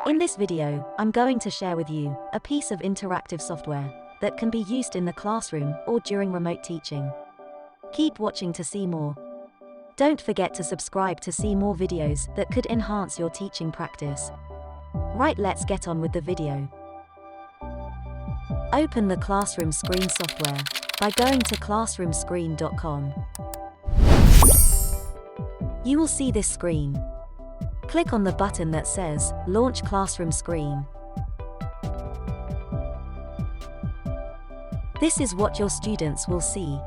In this video, I'm going to share with you a piece of interactive software that can be used in the classroom or during remote teaching. Keep watching to see more. Don't forget to subscribe to see more videos that could enhance your teaching practice. Right, let's get on with the video. Open the Classroom Screen software by going to classroomscreen.com. You will see this screen. Click on the button that says Launch Classroom Screen. This is what your students will see.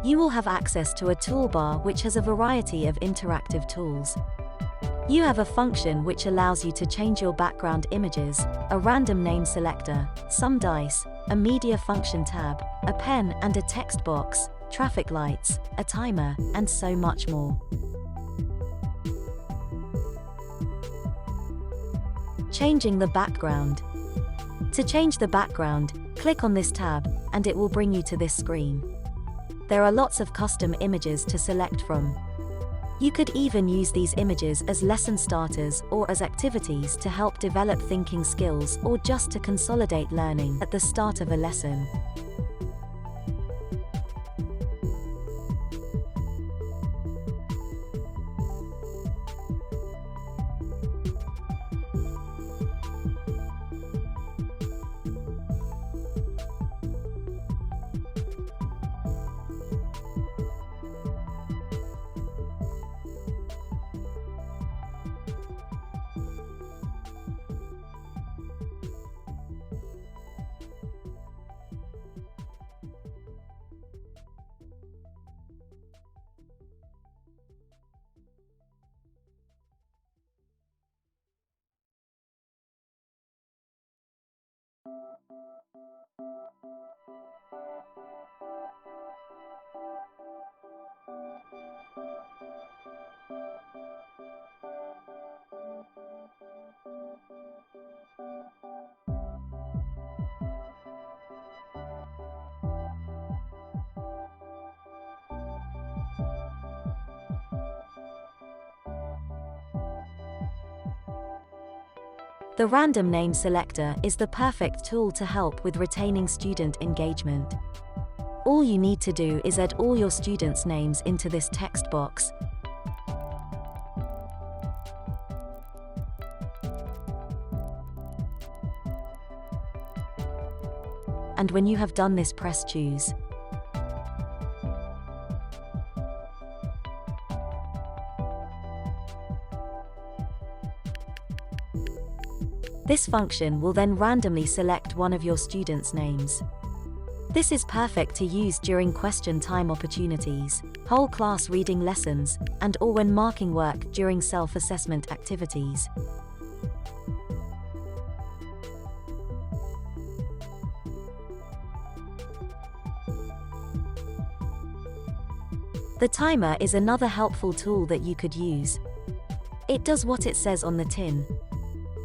You will have access to a toolbar which has a variety of interactive tools. You have a function which allows you to change your background images, a random name selector, some dice, a media function tab, a pen and a text box, traffic lights, a timer, and so much more. Changing the background. To change the background, click on this tab, and it will bring you to this screen. There are lots of custom images to select from. You could even use these images as lesson starters or as activities to help develop thinking skills or just to consolidate learning at the start of a lesson. The random name selector is the perfect tool to help with retaining student engagement. All you need to do is add all your students' names into this text box. And when you have done this, press choose. This function will then randomly select one of your students' names. This is perfect to use during question time opportunities, whole class reading lessons, and or when marking work during self-assessment activities. The timer is another helpful tool that you could use. It does what it says on the tin.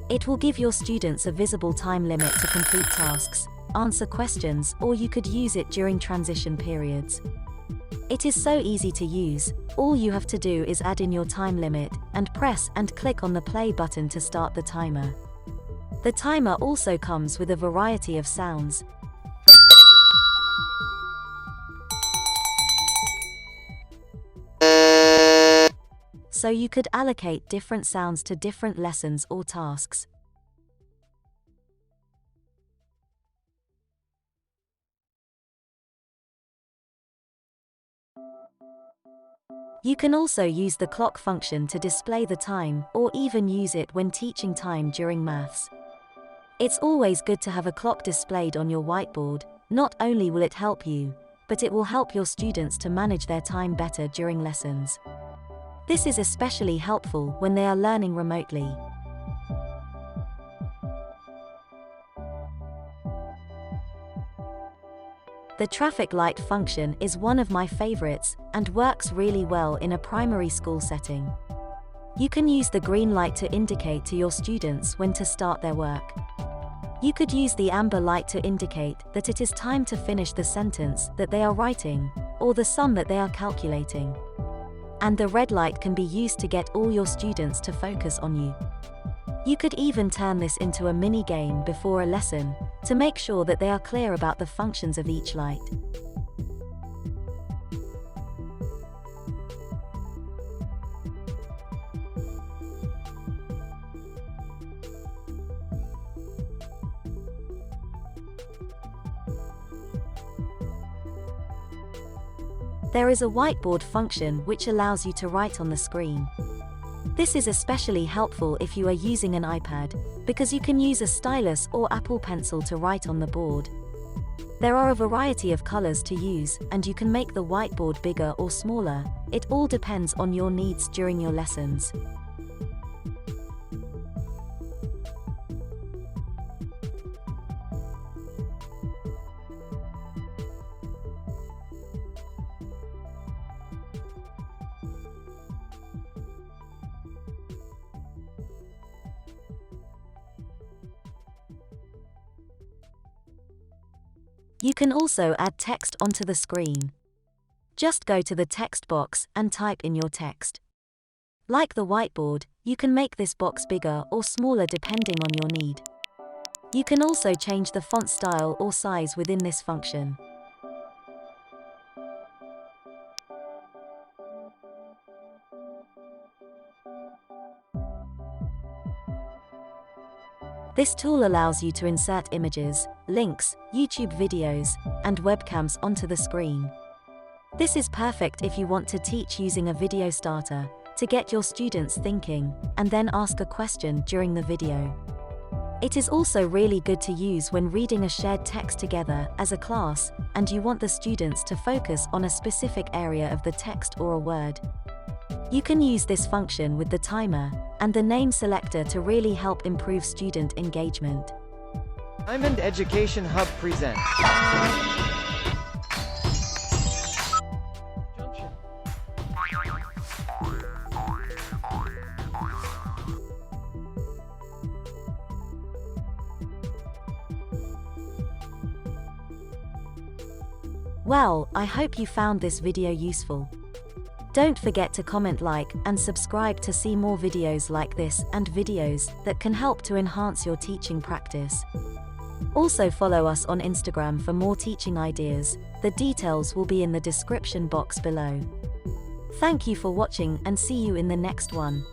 It will give your students a visible time limit to complete tasks, answer questions, or you could use it during transition periods. It is so easy to use. All you have to do is add in your time limit and press and click on the play button to start the timer. The timer also comes with a variety of sounds. So you could allocate different sounds to different lessons or tasks. You can also use the clock function to display the time, or even use it when teaching time during maths. It's always good to have a clock displayed on your whiteboard. Not only will it help you, but it will help your students to manage their time better during lessons. This is especially helpful when they are learning remotely. The traffic light function is one of my favorites and works really well in a primary school setting. You can use the green light to indicate to your students when to start their work. You could use the amber light to indicate that it is time to finish the sentence that they are writing, or the sum that they are calculating. And the red light can be used to get all your students to focus on you. You could even turn this into a mini game before a lesson to make sure that they are clear about the functions of each light. There is a whiteboard function which allows you to write on the screen. This is especially helpful if you are using an iPad, because you can use a stylus or Apple Pencil to write on the board. There are a variety of colors to use, and you can make the whiteboard bigger or smaller. It all depends on your needs during your lessons. You can also add text onto the screen. Just go to the text box and type in your text. Like the whiteboard, you can make this box bigger or smaller depending on your need. You can also change the font style or size within this function. This tool allows you to insert images, links, YouTube videos, and webcams onto the screen. This is perfect if you want to teach using a video starter to get your students thinking and then ask a question during the video. It is also really good to use when reading a shared text together as a class and you want the students to focus on a specific area of the text or a word. You can use this function with the timer and the name selector to really help improve student engagement. Diamond Education Hub presents Well, I hope you found this video useful. Don't forget to comment, like, and subscribe to see more videos like this and videos that can help to enhance your teaching practice. Also follow us on Instagram for more teaching ideas. The details will be in the description box below. Thank you for watching and see you in the next one.